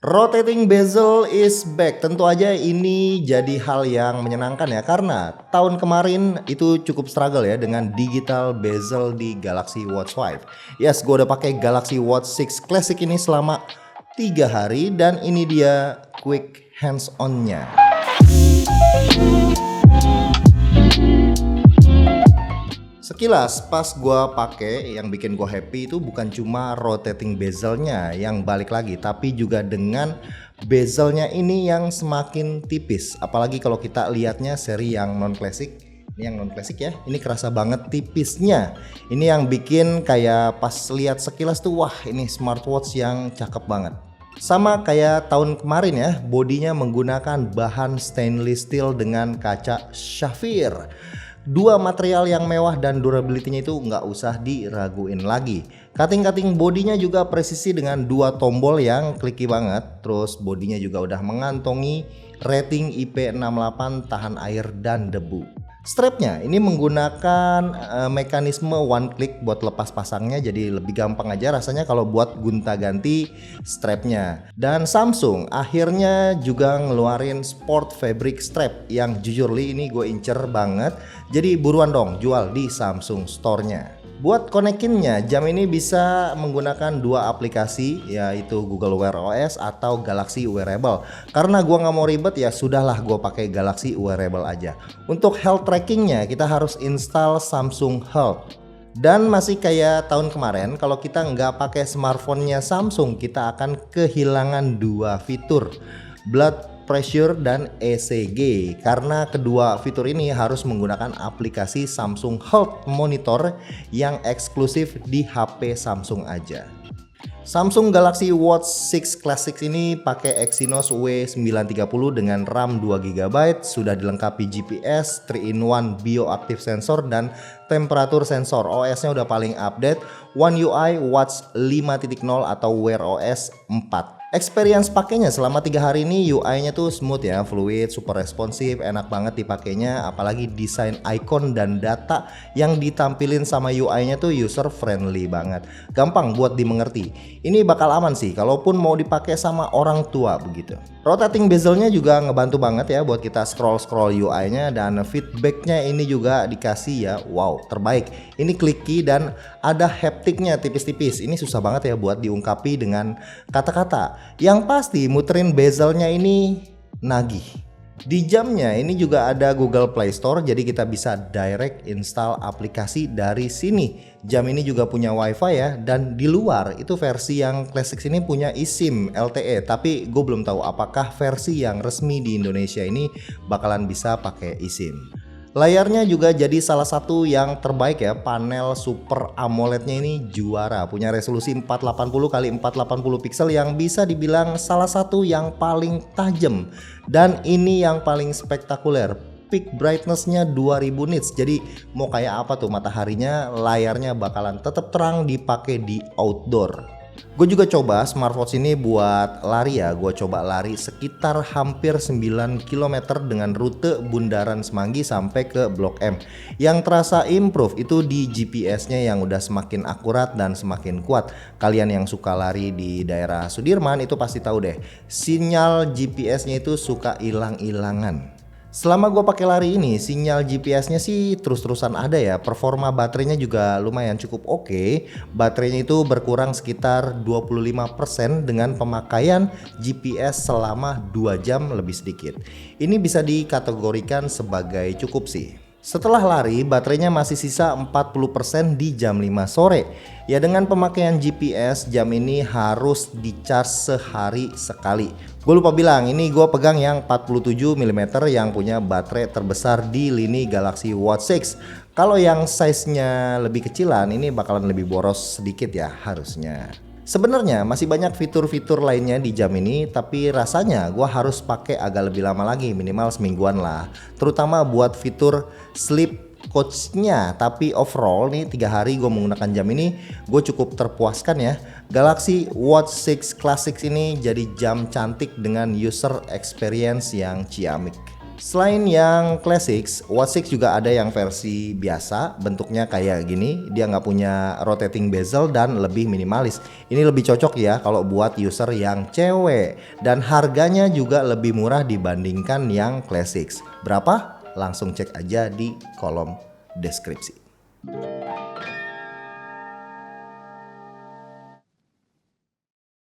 Rotating bezel is back. Tentu aja ini jadi hal yang menyenangkan ya, karena tahun kemarin itu cukup struggle ya dengan digital bezel di Galaxy Watch 5. Yes, gue udah pakai Galaxy Watch 6 Classic ini selama 3 hari dan ini dia quick hands on-nya. Sekilas pas gua pakai, yang bikin gua happy itu bukan cuma rotating bezelnya yang balik lagi, tapi juga dengan bezelnya ini yang semakin tipis. Apalagi kalau kita lihatnya seri yang non classic. Ini yang non classic ya, ini kerasa banget tipisnya. Ini yang bikin kayak pas lihat sekilas tuh, wah ini smartwatch yang cakep banget. Sama kayak tahun kemarin ya, bodinya menggunakan bahan stainless steel dengan kaca saphir. Dua material yang mewah dan durability-nya itu nggak usah diraguin lagi. Cutting bodinya juga presisi dengan dua tombol yang clicky banget. Terus bodinya juga udah mengantongi rating IP68 tahan air dan debu. Strapnya ini menggunakan mekanisme one click buat lepas pasangnya, jadi lebih gampang aja rasanya kalau buat gonta-ganti strapnya. Dan Samsung akhirnya juga ngeluarin sport fabric strap yang jujur li ini gue incer banget, jadi buruan dong jual di Samsung store-nya. Buat konekinnya, jam ini bisa menggunakan dua aplikasi, yaitu Google Wear OS atau Galaxy Wearable. Karena gua nggak mau ribet ya sudahlah gua pakai Galaxy Wearable aja. Untuk health trackingnya kita harus install Samsung Health. Dan masih kayak tahun kemarin, kalau kita nggak pakai smartphone-nya Samsung, kita akan kehilangan dua fitur, blood pressure dan ECG, karena kedua fitur ini harus menggunakan aplikasi Samsung Health Monitor yang eksklusif di HP Samsung aja. Samsung Galaxy Watch 6 Classic ini pakai Exynos W930 dengan RAM 2GB, sudah dilengkapi GPS, 3-in-1 bioactive sensor dan temperatur sensor. OS-nya udah paling update, One UI Watch 5.0 atau Wear OS 4. Experience pakainya selama 3 hari ini UI-nya tuh smooth ya, fluid, super responsif, enak banget dipakainya, apalagi desain icon dan data yang ditampilin sama UI-nya tuh user friendly banget. Gampang buat dimengerti. Ini bakal aman sih kalaupun mau dipakai sama orang tua begitu. Rotating bezelnya juga ngebantu banget ya buat kita scroll UI-nya, dan feedbacknya ini juga dikasih ya, wow terbaik. Ini clicky dan ada haptiknya tipis-tipis. Ini susah banget ya buat diungkapi dengan kata-kata. Yang pasti muterin bezelnya ini nagih. Di jamnya ini juga ada Google Play Store, jadi kita bisa direct install aplikasi dari sini. Jam ini juga punya WiFi ya, dan di luar itu versi yang Classic ini punya eSIM LTE, tapi gue belum tahu apakah versi yang resmi di Indonesia ini bakalan bisa pakai eSIM. Layarnya juga jadi salah satu yang terbaik ya, panel Super AMOLED-nya ini juara, punya resolusi 480 x 480 pixel yang bisa dibilang salah satu yang paling tajam, dan ini yang paling spektakuler. Peak brightness-nya 2000 nits, jadi mau kayak apa tuh mataharinya, layarnya bakalan tetap terang dipakai di outdoor. Gue juga coba smartwatch ini buat lari ya. Gue coba lari sekitar hampir 9 km dengan rute Bundaran Semanggi sampai ke Blok M. Yang terasa improve itu di GPS-nya yang udah semakin akurat dan semakin kuat. Kalian yang suka lari di daerah Sudirman itu pasti tahu deh, sinyal GPS-nya itu suka hilang-hilangan. Selama gue pakai lari ini, sinyal GPS-nya sih terus-terusan ada ya. Performa baterainya juga lumayan cukup oke. Baterainya itu berkurang sekitar 25% dengan pemakaian GPS selama 2 jam lebih sedikit. Ini bisa dikategorikan sebagai cukup sih. Setelah lari, baterainya masih sisa 40% di jam 5 sore. Ya dengan pemakaian GPS, jam ini harus di-charge sehari sekali. Gue lupa bilang, ini gue pegang yang 47 mm yang punya baterai terbesar di lini Galaxy Watch 6. Kalau yang size-nya lebih kecilan, ini bakalan lebih boros sedikit ya harusnya. Sebenarnya masih banyak fitur-fitur lainnya di jam ini, tapi rasanya gua harus pakai agak lebih lama lagi, minimal semingguan lah. Terutama buat fitur sleep coach-nya. Tapi overall nih 3 hari gue menggunakan jam ini, gue cukup terpuaskan ya. Galaxy Watch 6 Classic ini jadi jam cantik dengan user experience yang ciamik. Selain yang Classics, Watch 6 juga ada yang versi biasa, bentuknya kayak gini. Dia nggak punya rotating bezel dan lebih minimalis. Ini lebih cocok ya kalau buat user yang cewek. Dan harganya juga lebih murah dibandingkan yang Classics. Berapa? Langsung cek aja di kolom deskripsi.